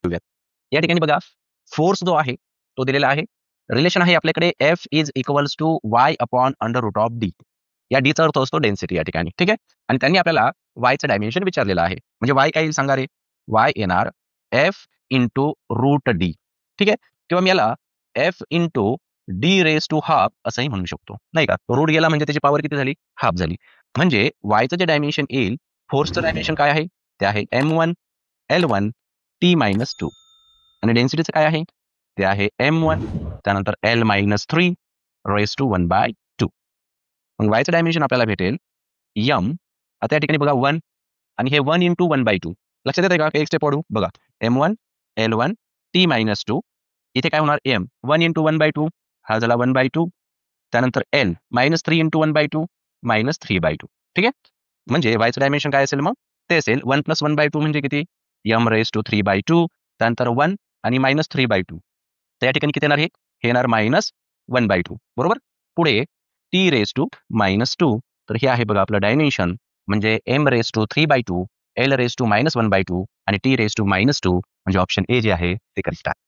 घेऊयात. या ठिकाणी बघा फोर्स जो आहे तो दिलेला आहे. रिलेशन आहे आपल्याकडे F is equals to y upon under root of d. या डीचा अर्थ असतो डेन्सिटी या ठिकाणी, ठीक आहे. आणि त्यांनी आपल्याला वायचं डायमेन्शन विचारलेलं आहे. म्हणजे वाय काय येईल सांगा रे? वाय येणार F इंटू रूट डी, ठीक आहे. किंवा मी याला F into D raise to half असंही म्हणू शकतो, नाही का. रूट गेला म्हणजे त्याची पॉवर किती झाली? हाफ झाली. म्हणजे वायचं जे डायमेन्शन येईल, फोर्सचं डायमेन्शन काय आहे? ते आहे M1 L1 T मायनस 2. आणि डेन्सिटीचं काय आहे? ते आहे M1 त्यानंतर L-3 रेस टू 1/2. मग वायचं डायमेन्शन आपल्याला भेटेल M. आता या ठिकाणी बघा 1 आणि हे 1 इंटू 1/2. लक्षात येतंय का? एक स्टेप वाढू बघा. M1 L1 T minus 2. इथे काय होणार? M 1 इंटू 1/2 हा झाला 1/2. त्यानंतर L -3 इंटू 1/2 -3/2. ठीक आहे. म्हणजे वायचं डायमेन्शन काय असेल मग? ते असेल 1 + 1/2 म्हणजे किती? M raise to 3/2. त्यानंतर 1 आणि -3/2. तर या ठिकाणी किती येणार हे? हे येणार -1/2 बरोबर. पुढे T रेस टू -2. तर हे आहे बघा आपलं डायमेन्शन. म्हणजे M raise to 3/2, L raise to -1/2 आणि T रेस टू -2 म्हणजे ऑप्शन ए जे आहे ते करेक्ट आहे.